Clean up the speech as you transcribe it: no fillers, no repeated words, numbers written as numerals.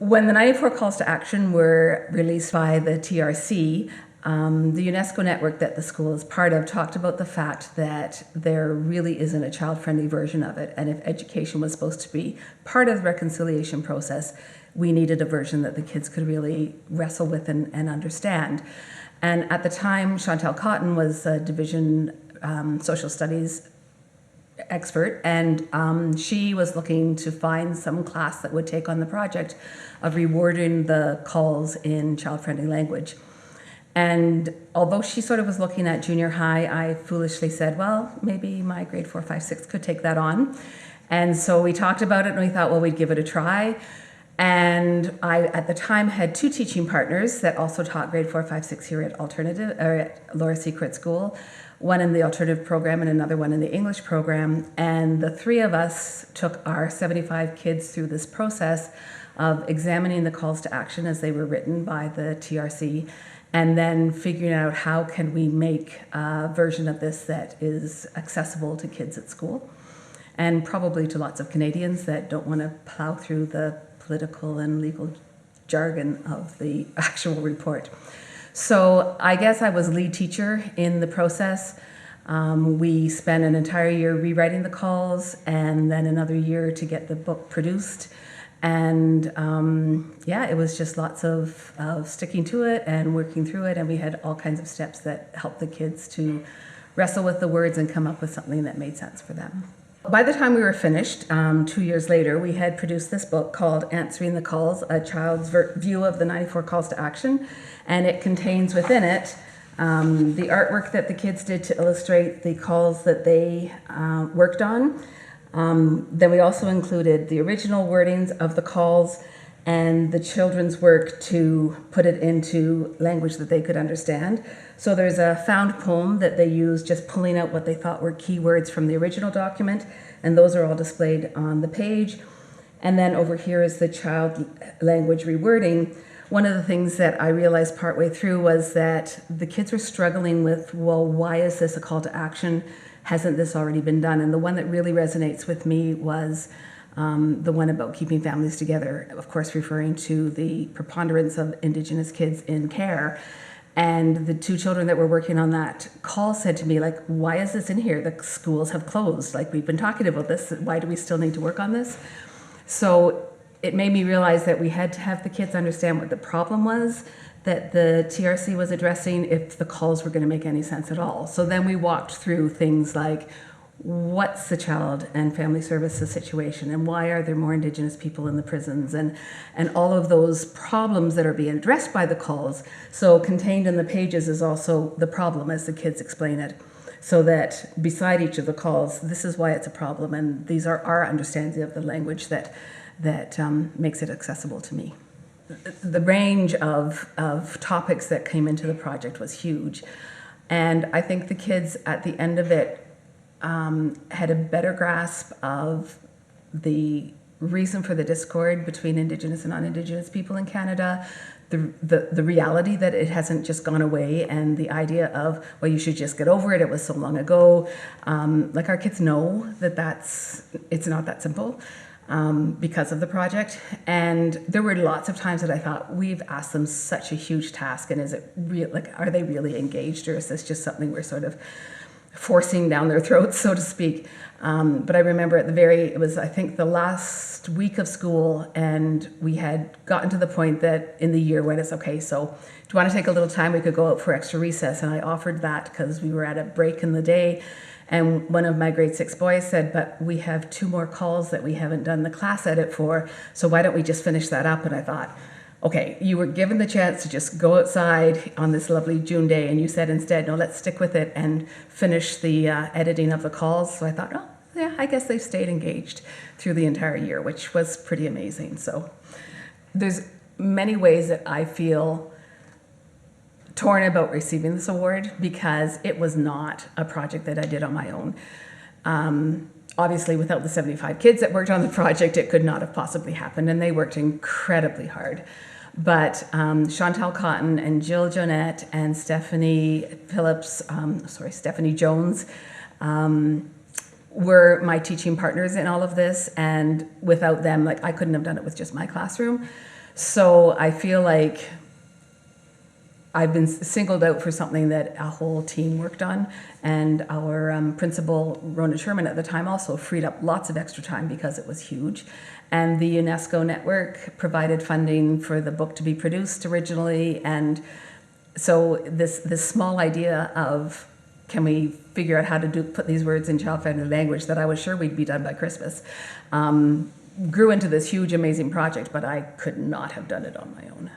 When the 94 calls to action were released by the TRC, the UNESCO network that the school is part of talked about the fact that there really isn't a child-friendly version of it, and if education was supposed to be part of the reconciliation process, we needed a version that the kids could really wrestle with and understand. And at the time, Chantal Cotton was a division social studies expert, and she was looking to find some class that would take on the project of rewording the calls in child-friendly language. And although she sort of was looking at junior high, I foolishly said, well, maybe my grade 4, 5, 6 could take that on. And so we talked about it and we thought, well, we'd give it a try. And I, at the time, had 2 teaching partners that also taught grade 4, 5, 6 here at at Laura Secret School, one in the alternative program and another one in the English program. And the 3 of us took our 75 kids through this process of examining the calls to action as they were written by the TRC, and then figuring out how can we make a version of this that is accessible to kids at school, and probably to lots of Canadians that don't want to plow through the political and legal jargon of the actual report. So I guess I was lead teacher in the process. We spent an entire year rewriting the calls and then another year to get the book produced. And yeah, it was just lots of sticking to it and working through it. And we had all kinds of steps that helped the kids to wrestle with the words and come up with something that made sense for them. By the time we were finished, 2 years later, we had produced this book called Answering the Calls, A Child's View of the 94 Calls to Action. And it contains within it the artwork that the kids did to illustrate the calls that they worked on. Then we also included the original wordings of the calls and the children's work to put it into language that they could understand. So there's a found poem that they used, just pulling out what they thought were key words from the original document, and those are all displayed on the page. And then over here is the child language rewording. One of the things that I realized partway through was that the kids were struggling with, well, why is this a call to action? Hasn't this already been done? And the one that really resonates with me was the one about keeping families together, of course, referring to the preponderance of Indigenous kids in care. And the 2 children that were working on that call said to me, like, why is this in here? The schools have closed. Like, we've been talking about this. Why do we still need to work on this? So it made me realize that we had to have the kids understand what the problem was that the TRC was addressing if the calls were going to make any sense at all. So then we walked through things like, what's the child and family services situation, and why are there more Indigenous people in the prisons, and all of those problems that are being addressed by the calls. So contained in the pages is also the problem as the kids explain it, so that beside each of the calls, this is why it's a problem, and these are our understanding of the language that makes it accessible to me. The range of topics that came into the project was huge, and I think the kids at the end of it had a better grasp of the reason for the discord between Indigenous and non-Indigenous people in Canada, the reality that it hasn't just gone away, and the idea of, well, you should just get over it, it was so long ago. Like, our kids know that it's not that simple because of the project. And there were lots of times that I thought, we've asked them such a huge task, and is it real? Like, are they really engaged, or is this just something we're sort of forcing down their throats, so to speak? But I remember it was, I think, the last week of school, and we had gotten to the point that in the year when it's, okay, so do you want to take a little time? We could go out for extra recess. And I offered that because we were at a break in the day. And one of my grade 6 boys said, but we have 2 more calls that we haven't done the class edit for, so why don't we just finish that up? And I thought, okay, you were given the chance to just go outside on this lovely June day, and you said instead, no, let's stick with it and finish the editing of the calls. So I thought, oh, yeah, I guess they've stayed engaged through the entire year, which was pretty amazing. So there's many ways that I feel torn about receiving this award, because it was not a project that I did on my own. Obviously, without the 75 kids that worked on the project, it could not have possibly happened, and they worked incredibly hard. But Chantal Cotton and Jill Jonette and Stephanie Jones were my teaching partners in all of this, and without them, like, I couldn't have done it with just my classroom. So I feel like I've been singled out for something that a whole team worked on, and our principal, Rona Sherman, at the time also freed up lots of extra time because it was huge. And the UNESCO network provided funding for the book to be produced originally, and so this small idea of, can we figure out how to put these words in child-friendly language that I was sure we'd be done by Christmas, grew into this huge, amazing project, but I could not have done it on my own.